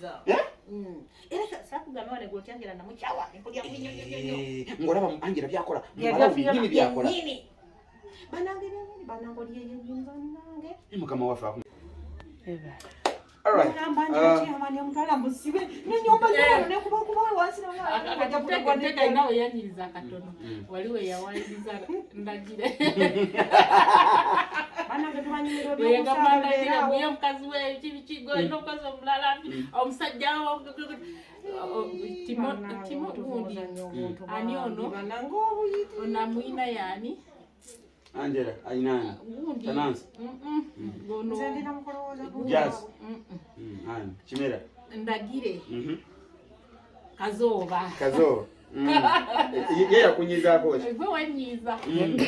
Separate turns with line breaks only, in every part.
yanyiza.
Era sakugamba wane gotyangira na muchawa nkulya
munyo. Ngolaba Angela byakola. Nyini byakola.
Banange banangoli yenyinza nange.
Mukama wafa.
All right. Amani mutwala musibe. Nyomba yano ne kuba wansi na
akateka inawe yanyiriza akatono. Waliwe yawaliza ndagire.
Banange tubanyiro
byo kusanga muyo mukazi we kibikigo ino kazo mulala omusajja wo timo gundi ani ono
banange obuyiti
onamuina yani
Angela ainani Tanansi
gono
zendina mukolowoza
Jazz ani Chimera
ndagire kazoba
yeye yakunyiza kocha
gwe wanyiza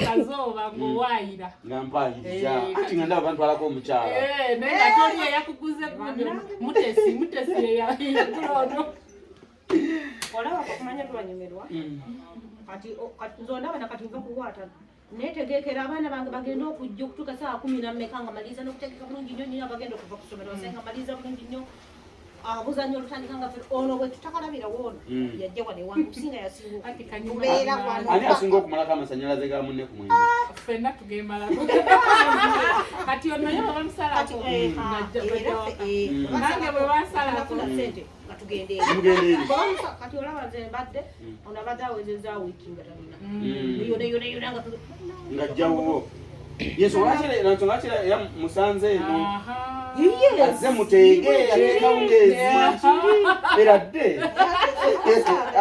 kazoba ngowayira
ngampangiriza ati nganda abantu balako omukyala
naye atoliye yakuguze gundi mutesi ya kulodo
olaba kumanya twanyemerwa kati nzonda bana kati uva kuwata netegekera abana bange bagenda okujja okutuka saa 10 na mmekanga maliza n'okutegeka bulungi nnyo nnyo abagenda okuva ku ssomero basenga maliza bulungi nnyo abuzanyo olutandika nga ono bwe tutakalabira wono yajja wane wangu kusinga yasinga
kati kanyuma
ubeera wano
ani asinga okumalako amasanyalaze ga munne ku mwenge
ffenna tugemala kati ono yo bamusala nange bwe bansala
nafuna ssente nga tugendeeri kati olaba nze mbadde ono abadde awezezza wiiki nga talina yona
nga jjawo ensonga kira ya musanze eno azze muteege ateekawungezi eradde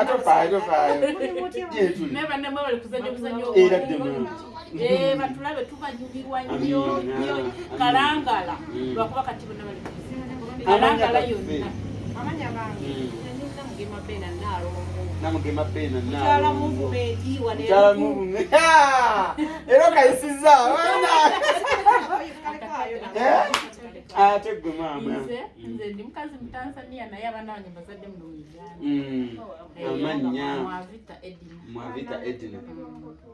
atofaayo
nebannemwe bali kuzanya obuzanyo
eradde
batulabe tubanyumirwa nnyo kalangala lwakuba kati bonna bali kalangala yonna
amanya bange namugema bena
namugema pena
chala movement wane
chala movement ero kaisiza ategwe mama
nze ndi mukazi mu Tanzania naye abana bange bazadde mu Uganda
amanya mwavita edina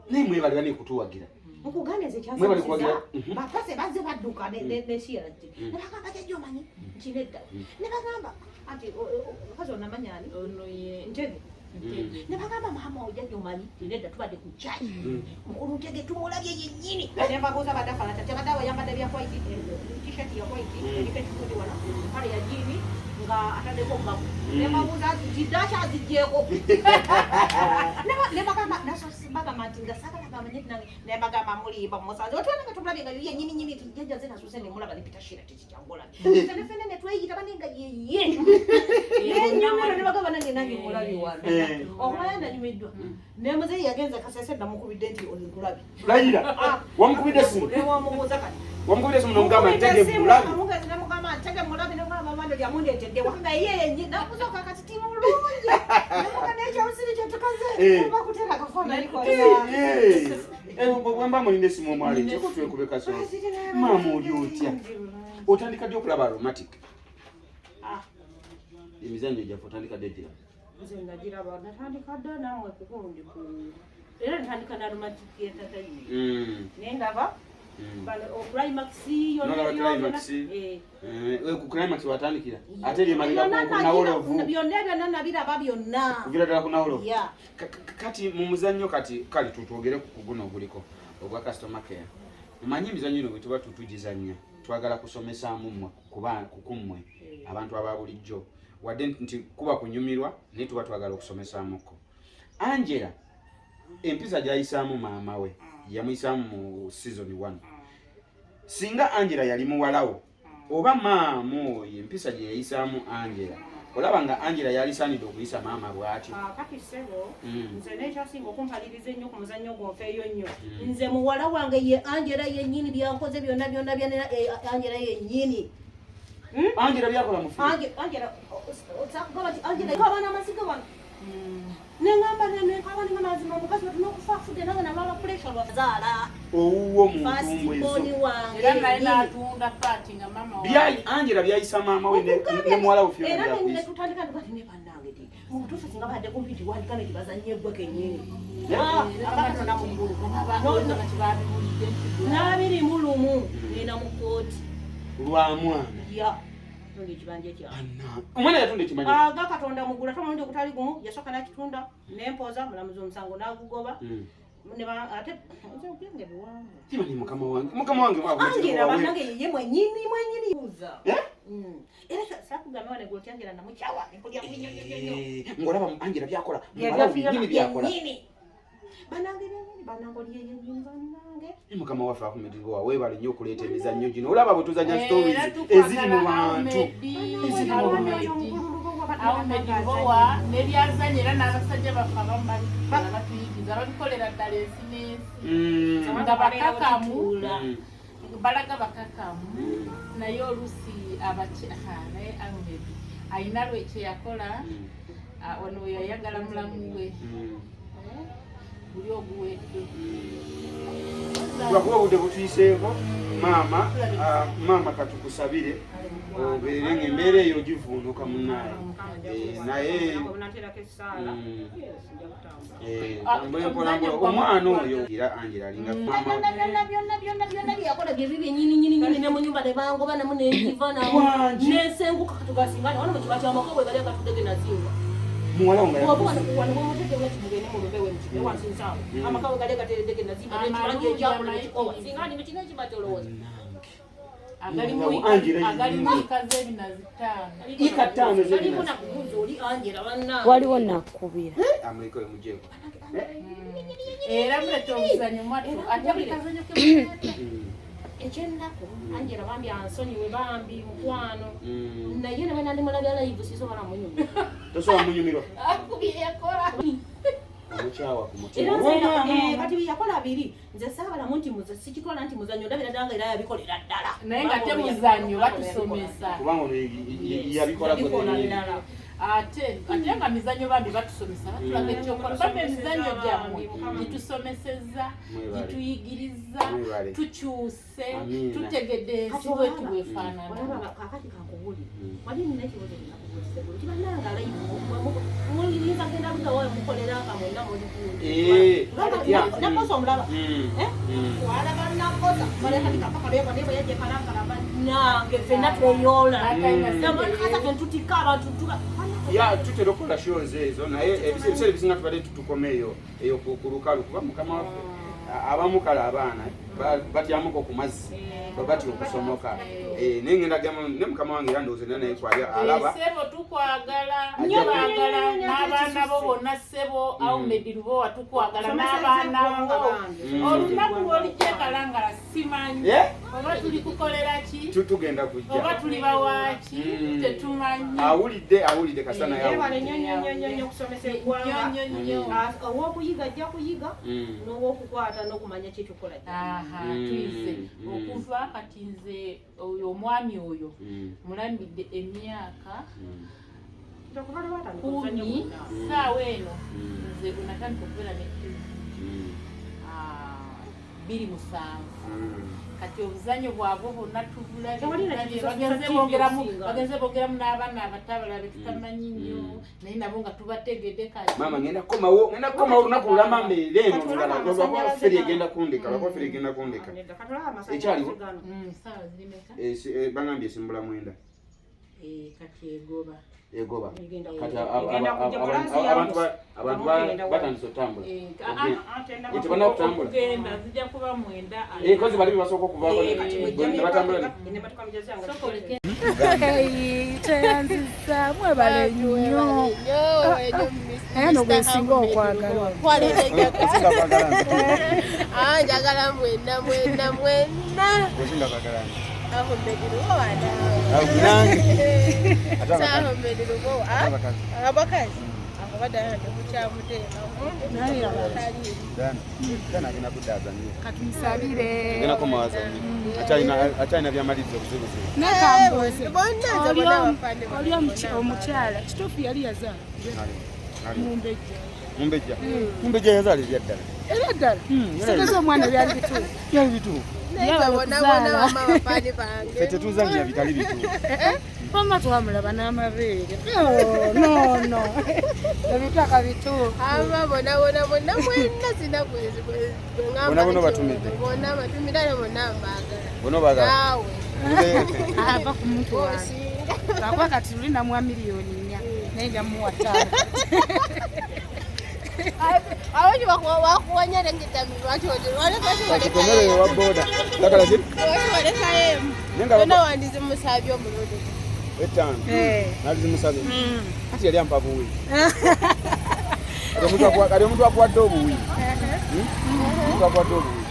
nimwe bali bani kutuwagira
Mkuganeze
chasa mwe bali kuwagira
bapase baze baduka ne shira ati nakaka kajjo manyi chineda ne bagamba ati kazo namanyani
ono ye
ntege ne bagamba mama ojja manyi chineda tubade ku chai mukuru ntege tumulabye yennyini ne bagoza badafala tate badawa yambade bya white t-shirt ya white ike tukudi wana pale ya jini nga atadeko mbabu ne bagoza jidasha zijeko ne bagamba nasosimbaga matinga sakala bamanye ne bagamba muri bamusaze otwana katublabe nga yennyini tijja zena susene mulaba lipita shira tichangula telefone ne tweyita baninga yeye nyamara ne bagamba nange mulabi wana omwana nyumidwa ne muze yagenza kasese ndamukubide nti olikulabi
layira wamukubide simu
ne wamubuza kati
wamukubide simu nomugamba tege mulabi
amugazi ne mugamba tege mulabi ne mama mando ya munde tege wakanga yeye nyina kuzoka kati timu mulungi ne mugamba echo usiri cyo tukaze bakutera kafona liko
bwemba mulinde simu omwali kyeko twekubeka so mama oli otya otandika ddi okulaba aromatic emizanyo gyaffe otandika ddi egira
nze ndagiraba natandika dda namwe kukundi ku era ntandika na aromatic yetatayi nendaba climax
ku climax watandikira ate lyemalira kunawolovu
byonna nabiraba byonna
kugira ddala kunawolovu kati mu muzannyo kati kale tutwogere ku guno oguliko ogwa customer care mumanyi emizannyo ino bwe tuba tutugizannya twagala kusomesaamu mmwe kukummwe abantu aba bulijjo wadde nti kuba kunyumirwa naye tuba twagala okusomesaamuko Angela empisa gyayisaamu maama we yamuyisaamu mu season 1 singa Angela yali muwalawo oba maamu oyo empisa gye yayisaamu Angela olaba nga Angela yalisaanidde okuyisa maama bw'atyo
kati sebo nze n'ekyasinga okumpaliriza ennyo ku muzannyo gwonfeeyo nnyo nze muwala wange ye Angela yennyini byankoze byonna Angela yennyini
Angela byakola mu
Angela otakugaba ti Angela ikabana amasiga wano nengamba nekabana mazima omukazi tunokufaafudde nange nalwala pressure lwazaala
owuwo mutumbwezo
era naye natunda pati nga mama
byayi Angela byayisa maama we ne muwala we fyona
era ne tutandika ndibati ne bannange ti mutuufu singa badde kumpiti walikane tibazanye gwe kennyini abantu namugulu n'abiri mu lumu nina mu kooti
lwa mwana
ya tundi kibanje kya
omwana yatunde kimanye
ga katonda mugula tomundi okutali gumu yasooka nakitunda nempoza mulamuzi omusango nagugoba ate nze biwangu
kimanye mukama wange
Angela banange ye mwenyini uza era sakugamba wane goti Angela namuchawa nkulya kunyonyonyo
ngolaba Angela byakola mbalabi byakola
banange banango liye nyinza nange
mukama wafa akumedibwa webale nnyo okuleeta emizannyo gino olaba bwe tuzanya stories eziri mu bantu
Ahumedibowa nebyazanye era n'abasajja baffe abamali batuyigiza babikolera ddala ensinensi nga bakakamu balaga bakakamu naye oluusi naye Ahmed ayina lwekye yakola wano we yayagala mulamu we buli oguwedde
lwakuba obudde butuyiseeko maama katukusabire obeere ng'embeera eyo givuunuka munnaye naye tambula mpolampola omwana oyo era Angela alinga
byonna byakola bye bibye nyini ne mu nyumba ne bangoba namu nejiva nawo nesenguka katugasingana wano mu kiba ky'amako bwe bali akatudege nazinga
muwala wange
wano mumutege wati mugende mu lube wemukime wansinsawo amakawe gali gateredege nazimba nekibange ekyakola nekikowa singani mu kino ekibatolooza
waliwo nakubira
era muleta omuzanyo mwatu ate buli kazanyo
ekyennaku Angela bambi ansonyiwe bambi mukwano naye ne bwena ndi mulabya live sisobola munyumira
tosobola munyumirwa
akubye yakola
omukyawa ku
kati byakola abiri nze saabalamu nti muze sikikola nti muzanyo ndabira ddanga era yabikolera ddala
naye nga te muzanyo batusomesa
kubanga ono yabikola
ddala
ate nga mizanyo bambi batusomesa batulaga ekyokola bambi emizanyo gyammwe gitusomesezza gituyigiriza tukyuse tutegedde ensi bwetu bwefaanana
kakati kankubuli wali nina ekibuzo kinakubuulize kibananga live muliyinza genda bugawayo mukolera akamwena mulikundi nakosa omulaba walaba nakosa malekati kapakaleeba nebo yajje kalakalaba nange fenna tweyola nabanakasa kentutika abantu
ya tutera okukola shows ezo naye ebiseera ebisinga tubadde tutukomeeyo eyo ku lukalu kuba mukama waffe abamukala abaana batyamuko ku mazzi babati okusomoka naye ngenda gamba ne mukama wange era ndowooza era naye kwali alaba
sebo tukwagala nyobaagala n'abaana bo bonna sebo Ahmed Lubowa tukwagala n'abaana bo olunaku lw'olijja ekalangala simanyi oba tuli kukolera ki
tugenda kujja
oba tuli bawaaki tetumanyi
awulidde kasana
yawale nyonyonyonyo okusomesa eggwanga ow'okuyiga ajja kuyiga n'ow'okukwata n'okumanya kyetukola
tuyize okuva kati nze oyo omwami oyo mulambidde emyaka 10 saawa eno nze natandika okubeera ne 27 kati obuzanyo bwabwe bwonna bagenze boogeramu n'abaana abatabala be tutamanyi nnyo naye nabo nga tubategedde kati
maama ngenda kukomawo olunaku lulama mbeera eno lulala lwaba feri egenda kundeka ekyaliwo
saawa zirimeka
bagambye esimbula mwenda
kati egoba
kati abantu batandise otambula tebana kutambula
zijja kuba mwenda
kozi bali basooka okuvaako nebatambula
teyanziza mwebale nnyo naye nogwesinga okwagala
njagala mwenda Ahmed Lubowa Ahmed Lubowa abakazi abo badala ndikukyamutekamu naye
katumusabire
akyalina byamaliriza obuzibuzi
oli omukyala kituufu yali yazaala
mumbejja yazaalirya ddala
era ddala sigeza omwana byali bituufu
ffe tetuzannya bitali bituufu
mama twamulaba n'amabeere no ebitaka bituufu
bona mwenna sina
bona batumidde
bona batumidde bonna mbaagala
bona baagala
naawe
ava ku muntu wange Kakwa kati lina mwa milioni 4 naye jamuwa 5.
Abaji wakuwanya rengeta miwacho wale kasi wale
Tukomele wa boda. Dakala zip.
wale kaye. Nenda wandize musabyo mulodo.
Etano. Nalizi musabyo. Kati yali ampa buwi. Kali omuntu akwadde obuwi. Omuntu akwadde obuwi.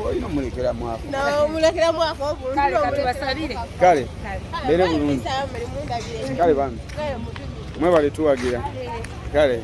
Oyino mulekera mwako.
No mulekera mwako obulungi.
Kale katubasalire.
Kale. Bere bulungi. Kale bambi. Mwe bali tuwagira. Kale.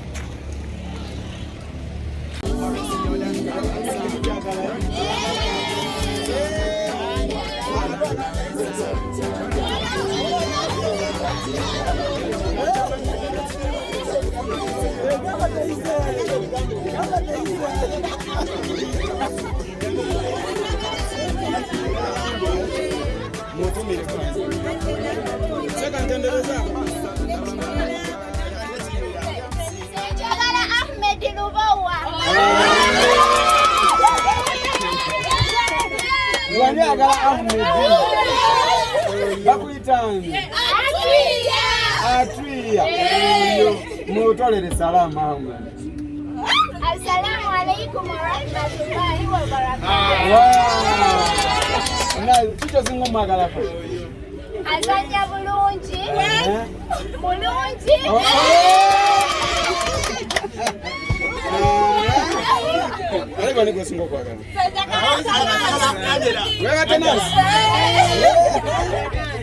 Jagala Ahmed Lubowa.
Wani agala Ahmed. Bakuitani. Atwiya. Mutolere salama hamwe.
Assalamu alaikum wa rahmatullahi wa barakatuh.
Wow. Na kicho zingoma agala ko.
Azanya bulungi. Bulungi.
Aleko niko singo kwa gani. Wewe tanasi.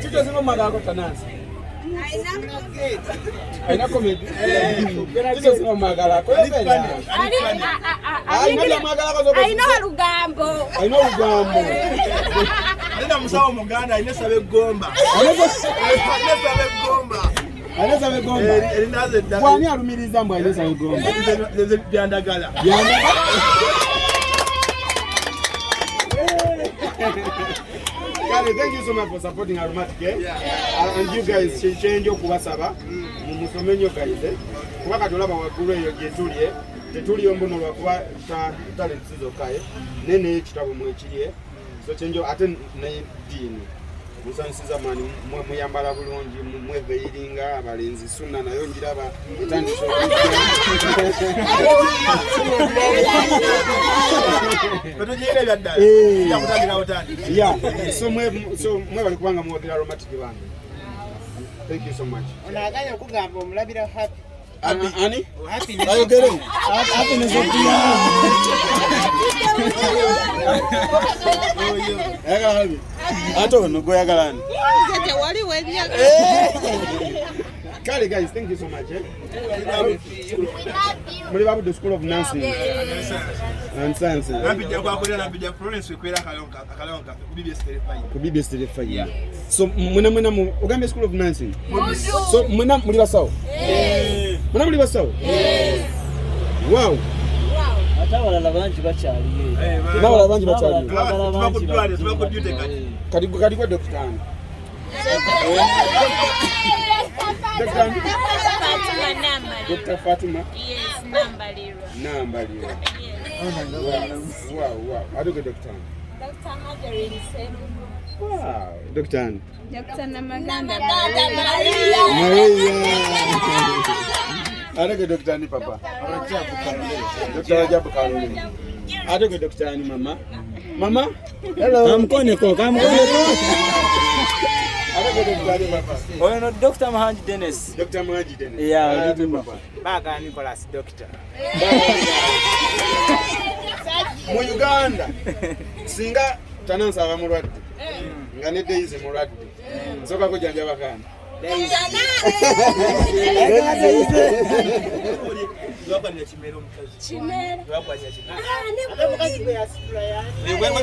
Kicho zingoma agala ko tanasi. Aina komedi. Kicho zingoma agala ko. Aina magala ko zobe.
Aina lugambo.
Aina lugambo.
Nenda musawo muganda inesabe gomba. Inesabe gomba.
Inesabe gomba.
Erinaze dda.
Bwani alumiriza mbwa inesabe gomba.
Leze byandagala.
Byandagala. Kale, thank you so much for supporting Aromatic. And you guys change okubasaba. Musomenyo guys. Kuba katolaba wakulu eyo gyetuliye. Tetuliyo mbono lwakuba talent sizokaye. Nene ekitabo mwekiriye. So chenjo ate ne dini musansiza mani muyambala bulungi mweveyiringa abalenzi sunna nayo njiraba etandisho
Batujira byadda ya kutandika utandi
yeah so mwe bali kubanga muwagira Aromatic bange. Thank you so much.
Onaganya okugamba omulabira happy.
Ani?
Happiness.
Ayogere. Happiness of you. Ayagala. Ato no goyagalani.
Tete wali webya.
Kale guys, thank you so much. Muli babu the School of Nursing and Science.
Nabijja kwakolera nabijja Florence wekwera akalonka ku BBS Telefone.
Yeah. So mwena mu ugambe School of Nursing. So mwena muli basawo. Mwena muli basawo. Wow.
Atabalala bangi bakyaliyo.
Nabala bangi bakyaliyo. Kati kwa Dr. Anne. Dr. Fatuma.
Yes, Nambalirwa.
Wow. How do you get Dr. Anne?
Dr. Marjorie Sebu.
Wow. Dr. Anne.
Dr. Namaganda
Maria. How do you get Dr. Anne, Papa? Dr. Rajabu Karoli. How do you get Dr. Anne, Mama? Mama? Hello.
Kamkoneko.
How do you get Dr. Anne, Papa?
Oyo no Dr. Mahanji Dennis.
Dr. Mahanji Dennis.
Yeah,
Papa.
Baga Nicholas Doctor.
Mu Uganda singa tanansa abamulwadde nga ne Daisy mulwadde nsoka kujanja bakana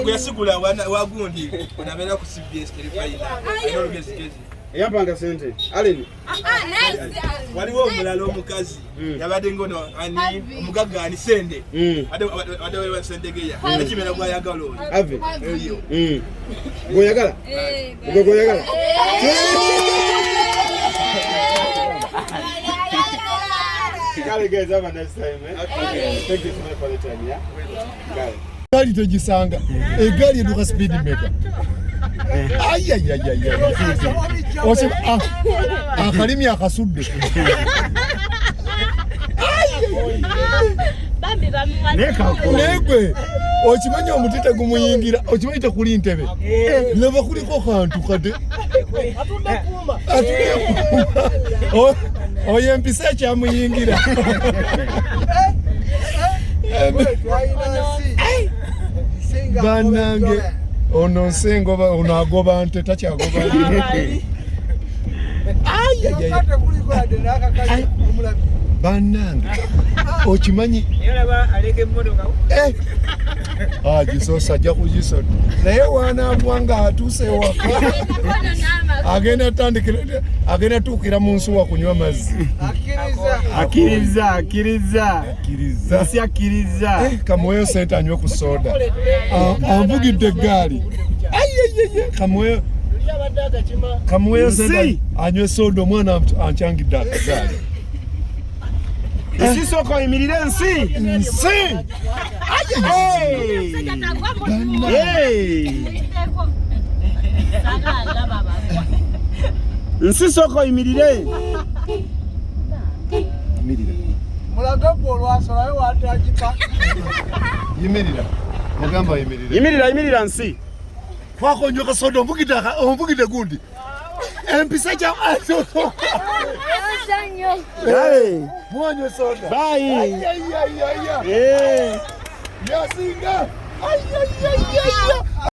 yasigula wagundi onabeera ku CBS Telefone ayinolugezigezi
eyambanga sente Aleni
waliwo omulala omukazi yabadde ngono ani omugagga ani sende wadde wewa sendegeya ekimera gwayagala oyo
ave
eyo
goyagala goyagala Kale guys, have a nice time, eh? Okay. Thank you so much for the time, yeah? Kale.
Gari togisanga. Egari eduka speed maker. Ay. akalimi akasudde negwe okimanyi omutite gumuyingira okimanyi tekuli ntebe laba kuliko kantu kade oyo empisa ekyamuyingira banange ono nsengoba ono agoba nte takyagoba banange okimanyi gisosa ajja kugisoda naye wanaabwanga atuuse ewaka agenda tuukira mu nsuwa kunywa mazzi akkiriza kamuweyo sente anywe ku soda anvugidde eggaali kamuweyo sente anywe soda omwana ankyangidde akagaali
Nsi soko yimirire nsi. Nsi soko yimirire.
Mulagapo olwasolawe watajika.
Yimirira. Mugamba yimirira.
Yimirira nsi.
Kwako nyoka soda omvugide gundi. Empisa cha
Hey,
mwanyo soda.
bye.
Yasinga.